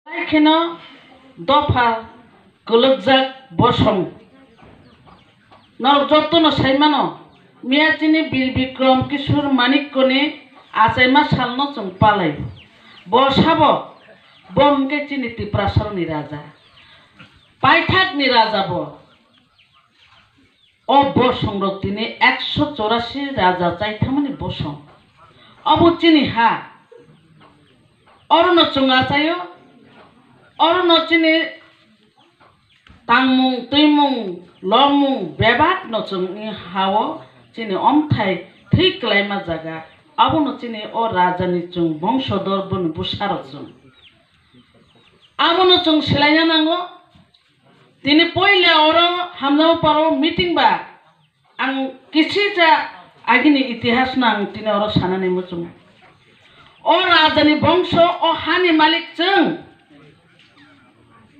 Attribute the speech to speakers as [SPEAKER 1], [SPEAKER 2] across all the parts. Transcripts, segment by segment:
[SPEAKER 1] Kena dofa gulukjak bosong nor jotono saimano miyachini bir bikrom kishur manikkoni achaima salno chung palai bosabo bomke chini tiprasar ni raja paithak ni raja bo o bosong rok tini 184 raja chaithamani bosong obo chini ha orono chung achayo orono chini tangmung tuimung lomung bebak no chung hawo chini omthai thik laima jaga abono chini o rajani chung bongshador bun busaro chung abono chung silaina nango tini poile oro hamnao paro meeting ba ang kisija agini itihas nang tini oro sanani muchung o rajani bongsho o hani malik chung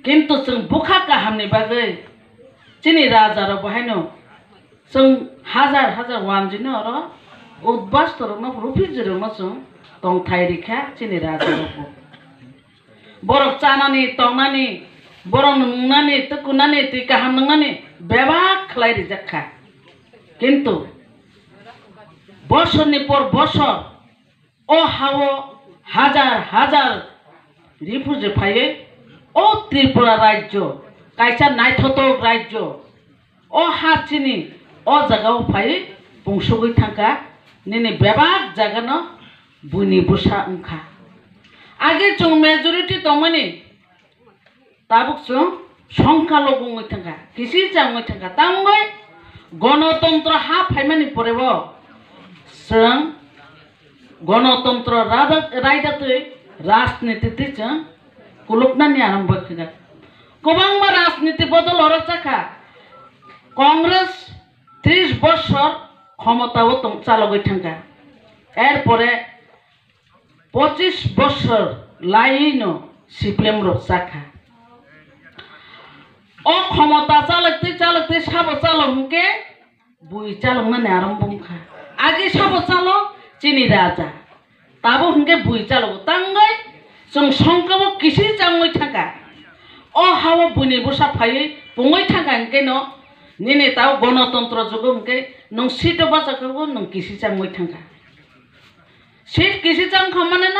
[SPEAKER 1] किंतु जों बुखा हमने बागै चिनी राजा रो बहायनो जों हजार हजार वानजिनो रो उद्बास तोरनो रुफि जिरोनो जों तंग थाइरिखा चिनी राजा रो बरक चानानि तंनानि बरक नुंनानि तकुनानि तिका हमनानि बेबा खलाय रिजाखा किंतु बसरनि पर बसर ओ हावो हजार हजार रिफुजे फाये ओ त्रिपुरा राज्य कायसा नायथथक राज्य ओ हाचिनी ओ जगाव फाय बंशगै थांका निने बेबाक जागानो बुनि बुसा अंखा आगे जों मेजॉरिटी दंमोनि ताबुक जों संख्याल बुङै थांका किसि जाङै थांका तांगै गणतंत्र हा फायमानि परेबो जों गणतंत्र रायदातै राजनीति जों कुलुकनानि आरम्भ खिगा गोबांबा राजनीति बदल हर चाखा कांग्रेस 30 बছর ক্ষমতাও চালগৈ থাকা এরপরে 25 বছর লাইনো সিপ্লেম রক চাখা ও ক্ষমতা চালকতে চালকতে সাব চালককে বুই চালকনানি আরম্ভ খা আগে সাব চালক চিনি রাজা তাবো হংকে বুই চালক তাঙ্গৈ जों संकबो किसि जाङै थांका ओ हावो बुनि बुसा फायै बुङै थांका केनो निने ताव गणतंत्र जुगो के नों सीट बाजाखौ नों किसि जाङै थांका सीट किसि जाङ खामाने न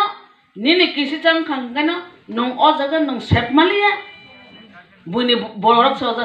[SPEAKER 1] निने किसि जाङ खांगनो नों ओ जगह नों सेपमालिया बुनि बरक सजा